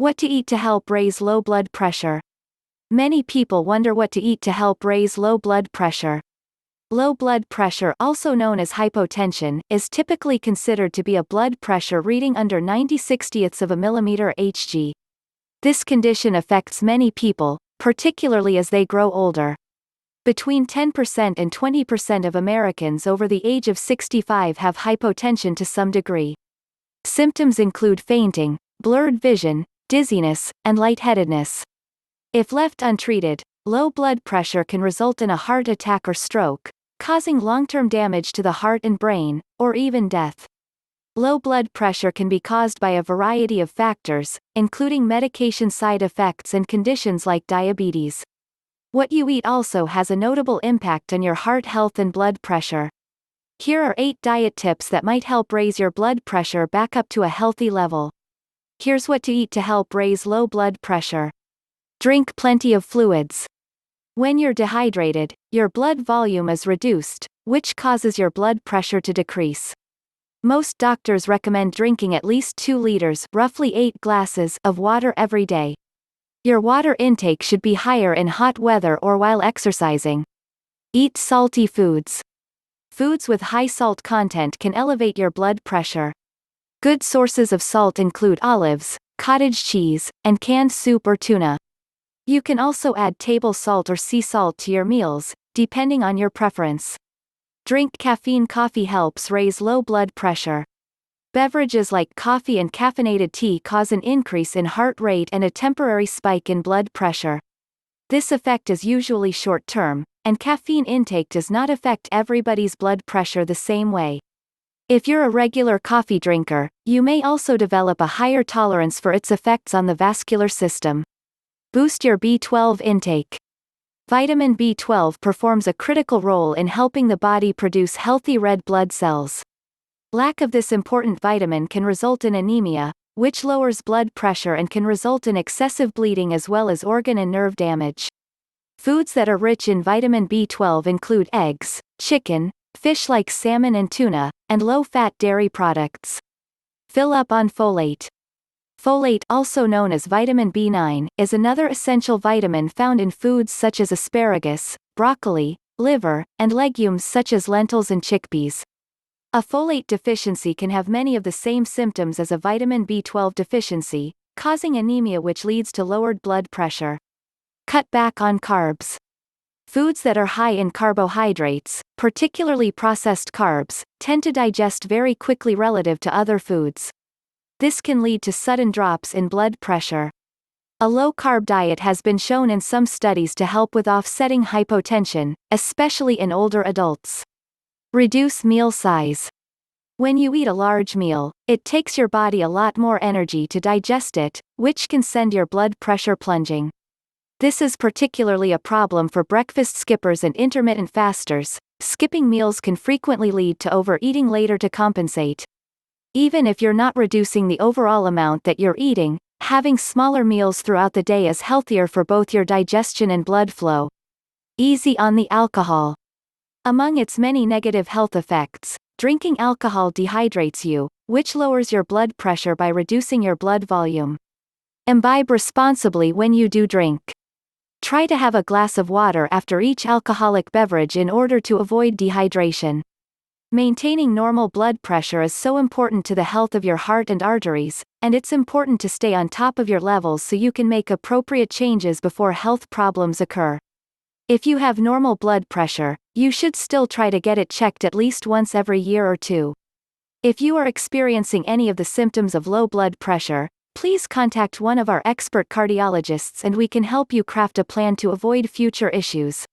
What to eat to help raise low blood pressure. Many people wonder what to eat to help raise low blood pressure. Low blood pressure, also known as hypotension, is typically considered to be a blood pressure reading under 90/60ths of a millimeter Hg. This condition affects many people, particularly as they grow older. Between 10% and 20% of Americans over the age of 65 have hypotension to some degree. Symptoms include fainting, blurred vision, dizziness, and lightheadedness. If left untreated, low blood pressure can result in a heart attack or stroke, causing long-term damage to the heart and brain, or even death. Low blood pressure can be caused by a variety of factors, including medication side effects and conditions like diabetes. What you eat also has a notable impact on your heart health and blood pressure. Here are 8 diet tips that might help raise your blood pressure back up to a healthy level. Here's what to eat to help raise low blood pressure. Drink plenty of fluids. When you're dehydrated, your blood volume is reduced, which causes your blood pressure to decrease. Most doctors recommend drinking at least 2 liters, roughly 8 glasses, of water every day. Your water intake should be higher in hot weather or while exercising. Eat salty foods. Foods with high salt content can elevate your blood pressure. Good sources of salt include olives, cottage cheese, and canned soup or tuna. You can also add table salt or sea salt to your meals, depending on your preference. Drink caffeine. Coffee helps raise low blood pressure. Beverages like coffee and caffeinated tea cause an increase in heart rate and a temporary spike in blood pressure. This effect is usually short-term, and caffeine intake does not affect everybody's blood pressure the same way. If you're a regular coffee drinker, you may also develop a higher tolerance for its effects on the vascular system. Boost your B12 intake. Vitamin B12 performs a critical role in helping the body produce healthy red blood cells. Lack of this important vitamin can result in anemia, which lowers blood pressure and can result in excessive bleeding as well as organ and nerve damage. Foods that are rich in vitamin B12 include eggs, chicken, fish like salmon and tuna, and low-fat dairy products. Fill up on folate. Folate, also known as vitamin B9, is another essential vitamin found in foods such as asparagus, broccoli, liver, and legumes such as lentils and chickpeas. A folate deficiency can have many of the same symptoms as a vitamin B12 deficiency, causing anemia which leads to lowered blood pressure. Cut back on carbs. Foods that are high in carbohydrates, particularly processed carbs, tend to digest very quickly relative to other foods. This can lead to sudden drops in blood pressure. A low-carb diet has been shown in some studies to help with offsetting hypotension, especially in older adults. Reduce meal size. When you eat a large meal, it takes your body a lot more energy to digest it, which can send your blood pressure plunging. This is particularly a problem for breakfast skippers and intermittent fasters. Skipping meals can frequently lead to overeating later to compensate. Even if you're not reducing the overall amount that you're eating, having smaller meals throughout the day is healthier for both your digestion and blood flow. Easy on the alcohol. Among its many negative health effects, drinking alcohol dehydrates you, which lowers your blood pressure by reducing your blood volume. Imbibe responsibly when you do drink. Try to have a glass of water after each alcoholic beverage in order to avoid dehydration. Maintaining normal blood pressure is so important to the health of your heart and arteries, and it's important to stay on top of your levels so you can make appropriate changes before health problems occur. If you have normal blood pressure, you should still try to get it checked at least once every year or two. If you are experiencing any of the symptoms of low blood pressure, please contact one of our expert cardiologists and we can help you craft a plan to avoid future issues.